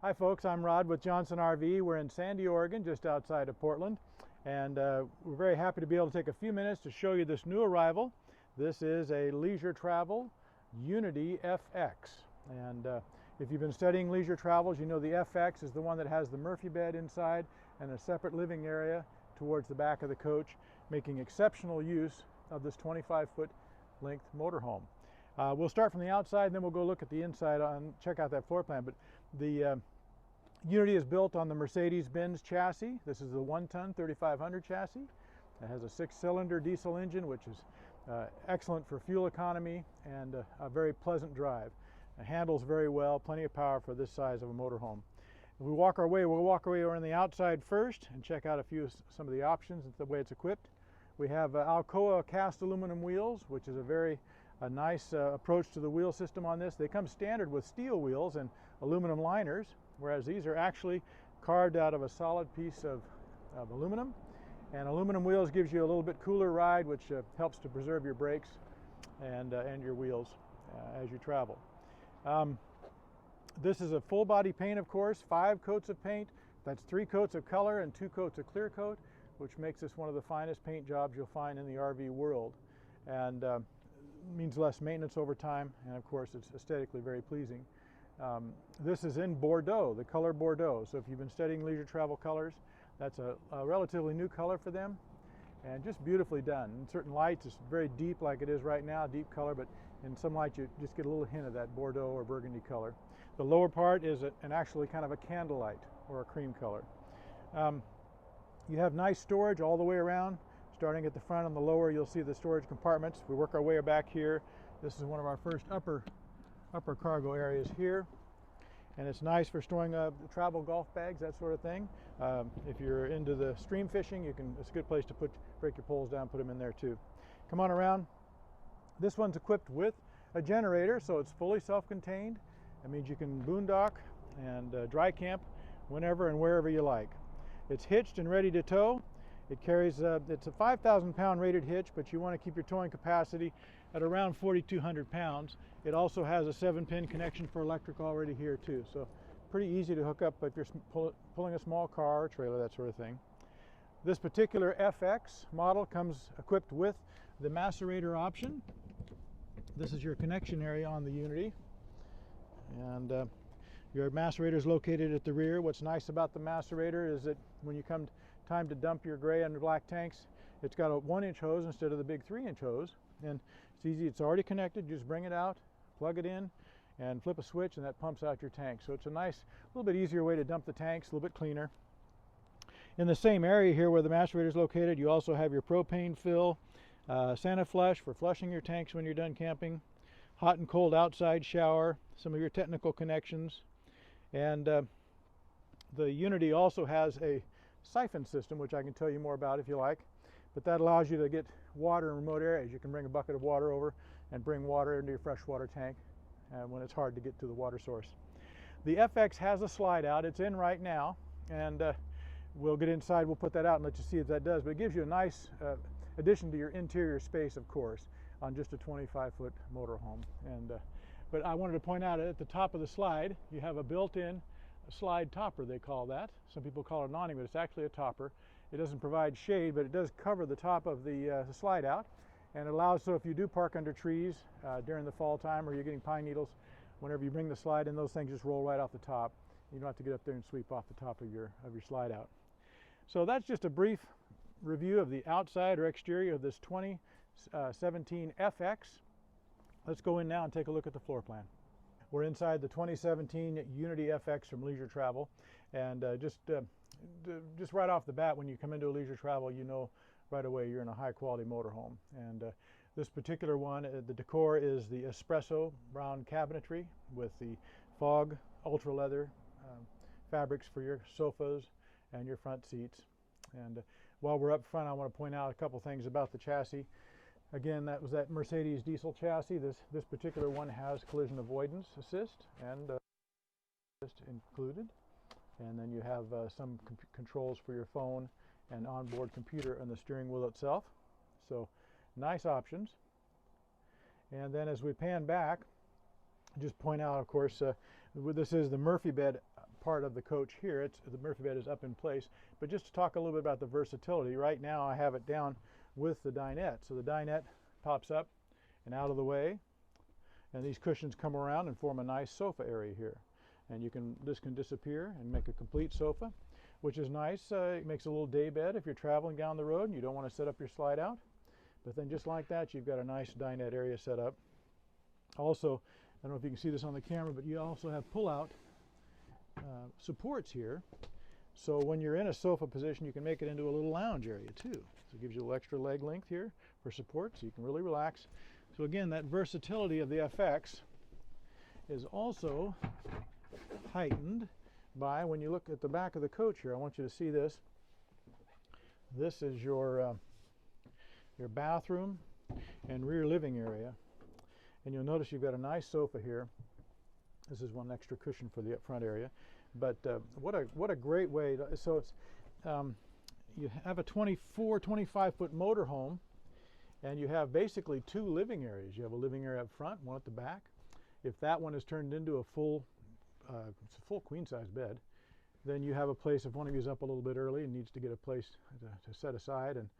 Hi folks, I'm Rod with Johnson RV. We're in Sandy, Oregon, just outside of Portland, and we're very happy to be able to take a few minutes to show you this new arrival. This is a leisure travel U24FX, and if you've been studying leisure travels, you know the FX is the one that has the Murphy bed inside and a separate living area towards the back of the coach, making exceptional use of this 25-foot length motorhome. We'll start from the outside and then we'll go look at the inside and check out that floor plan. But the Unity is built on the Mercedes-Benz Chassis. This is the 1-ton 3500 chassis. It has a 6-cylinder diesel engine, which is excellent for fuel economy and a very pleasant drive. It handles very well, plenty of power for this size of a motorhome. If we walk our way, we'll walk our way around the outside first and check out some of the options and the way it's equipped. We have Alcoa cast aluminum wheels, which is a nice approach to the wheel system on this. They come standard with steel wheels and aluminum liners, whereas these are actually carved out of a solid piece of aluminum. And aluminum wheels gives you a little bit cooler ride, which helps to preserve your brakes and your wheels as you travel. This is a full body paint, of course, 5 coats of paint. That's 3 coats of color and 2 coats of clear coat, which makes this one of the finest paint jobs you'll find in the RV world, and means less maintenance over time, and of course it's aesthetically very pleasing. This is in Bordeaux, the color Bordeaux. So if you've been studying leisure travel colors, that's a relatively new color for them, and just beautifully done. In certain lights it's very deep, like it is right now, deep color, but in some lights you just get a little hint of that Bordeaux or burgundy color. The lower part is actually kind of a candlelight or a cream color. You have nice storage all the way around. Starting at the front on the lower, you'll see the storage compartments. We work our way back here. This is one of our first upper cargo areas here. And it's nice for storing travel golf bags, that sort of thing. If you're into the stream fishing, it's a good place to break your poles down, put them in there too. Come on around. This one's equipped with a generator, so it's fully self-contained. That means you can boondock and dry camp whenever and wherever you like. It's hitched and ready to tow. It carries, it's a 5,000 pound rated hitch, but you want to keep your towing capacity at around 4,200 pounds. It also has a 7-pin connection for electric already here too. So pretty easy to hook up if you're pulling a small car or trailer, that sort of thing. This particular FX model comes equipped with the macerator option. This is your connection area on the Unity. And your macerator is located at the rear. What's nice about the macerator is that when you come time to dump your gray and black tanks, it's got a 1-inch hose instead of the big 3-inch hose. And it's easy, it's already connected. You just bring it out, plug it in, and flip a switch, and that pumps out your tank. So it's a nice, little bit easier way to dump the tanks, a little bit cleaner. In the same area here where the macerator is located, you also have your propane fill, Santa Flush for flushing your tanks when you're done camping, hot and cold outside shower, some of your technical connections. And the Unity also has a siphon system, which I can tell you more about if you like, but that allows you to get water in remote areas. You can bring a bucket of water over and bring water into your freshwater tank when it's hard to get to the water source. The FX has a slide out. It's in right now, and we'll get inside, we'll put that out and let you see if that does, but it gives you a nice addition to your interior space, of course, on just a 25-foot motorhome. But I wanted to point out at the top of the slide, you have a built-in slide topper, they call that. Some people call it an awning, but it's actually a topper. It doesn't provide shade, but it does cover the top of the slide out, and it allows, so if you do park under trees during the fall time, or you're getting pine needles, whenever you bring the slide in, those things just roll right off the top. You don't have to get up there and sweep off the top of your slide out. So that's just a brief review of the outside or exterior of this 2017 FX. Let's go in now and take a look at the floor plan. We're inside the 2017 U24FX from Leisure Travel, and just right off the bat, when you come into a Leisure Travel, you know right away you're in a high-quality motorhome. And this particular one, the decor is the espresso brown cabinetry with the fog ultra leather fabrics for your sofas and your front seats. And while we're up front, I want to point out a couple things about the chassis. Again, that was that Mercedes diesel chassis. This particular one has collision avoidance assist and assist included. And then you have some controls for your phone and onboard computer on the steering wheel itself. So nice options. And then as we pan back, just point out, of course, this is the Murphy bed part of the coach here. The Murphy bed is up in place. But just to talk a little bit about the versatility, right now I have it down with the dinette. So the dinette pops up and out of the way, and these cushions come around and form a nice sofa area here. And this can disappear and make a complete sofa, which is nice. It makes a little day bed if you're traveling down the road and you don't want to set up your slide out. But then just like that, you've got a nice dinette area set up. Also, I don't know if you can see this on the camera, but you also have pull-out supports here. So when you're in a sofa position, you can make it into a little lounge area too. So it gives you a little extra leg length here for support, so you can really relax. So again, that versatility of the FX is also heightened by, when you look at the back of the coach here, I want you to see this. This is your bathroom and rear living area. And you'll notice you've got a nice sofa here. This is one extra cushion for the up front area. But what a great way to, so it's you have a 25 foot motor home, and you have basically two living areas. You have a living area up front, one at the back. If that one is turned into a full queen size bed, then you have a place, if one of you is up a little bit early and needs to get a place to set aside and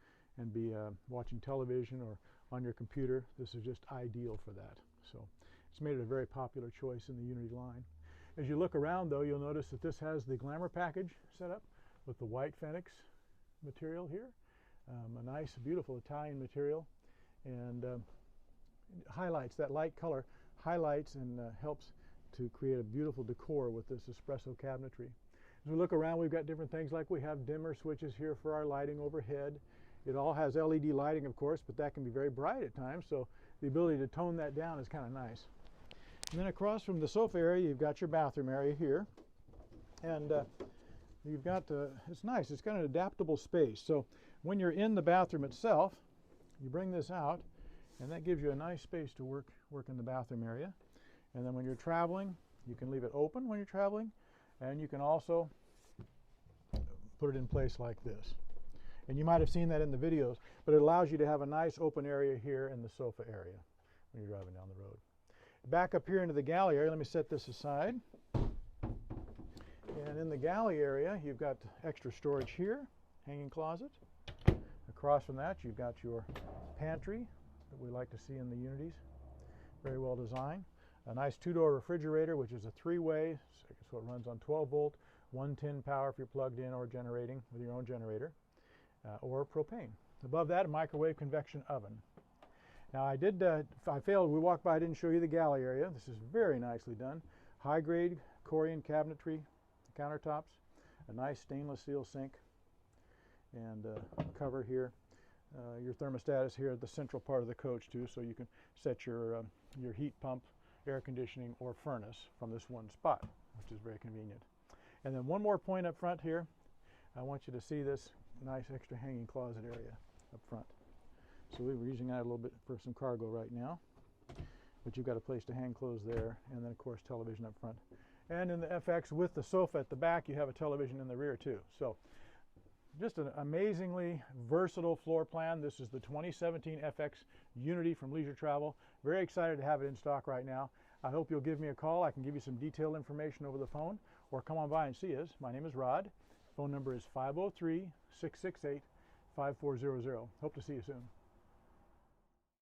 be watching television or on your computer, this is just ideal for that. So it's made it a very popular choice in the Unity line. As you look around though, you'll notice that this has the Glamour package set up with the white Phoenix material here. A nice, beautiful Italian material, and highlights, that light color highlights and helps to create a beautiful decor with this espresso cabinetry. As we look around, we've got different things, like we have dimmer switches here for our lighting overhead. It all has LED lighting, of course, but that can be very bright at times, so the ability to tone that down is kind of nice. And then across from the sofa area, you've got your bathroom area here, and you've got, it's nice, it's got an adaptable space. So when you're in the bathroom itself, you bring this out, and that gives you a nice space to work in the bathroom area. And then when you're traveling, you can leave it open when you're traveling, and you can also put it in place like this. And you might have seen that in the videos, but it allows you to have a nice open area here in the sofa area when you're driving down the road. Back up here into the galley area, let me set this aside. And in the galley area, you've got extra storage here, hanging closet. Across from that, you've got your pantry that we like to see in the Unities. Very well designed. A nice two-door refrigerator, which is a three-way, so it runs on 12 volt, 110 power if you're plugged in or generating with your own generator, or propane. Above that, a microwave convection oven. Now I failed, we walked by, I didn't show you the galley area. This is very nicely done. High-grade Corian cabinetry, countertops, a nice stainless steel sink, and cover here. Your thermostat is here at the central part of the coach too, so you can set your heat pump, air conditioning, or furnace from this one spot, which is very convenient. And then one more point up front here. I want you to see this nice extra hanging closet area up front. So we were using that a little bit for some cargo right now, but you've got a place to hang clothes there, and then of course television up front. And in the FX with the sofa at the back, you have a television in the rear too. So just an amazingly versatile floor plan. This is the 2017 FX Unity from Leisure Travel. Very excited to have it in stock right now. I hope you'll give me a call. I can give you some detailed information over the phone, or come on by and see us. My name is Rod. Phone number is 503-668-5400. Hope to see you soon.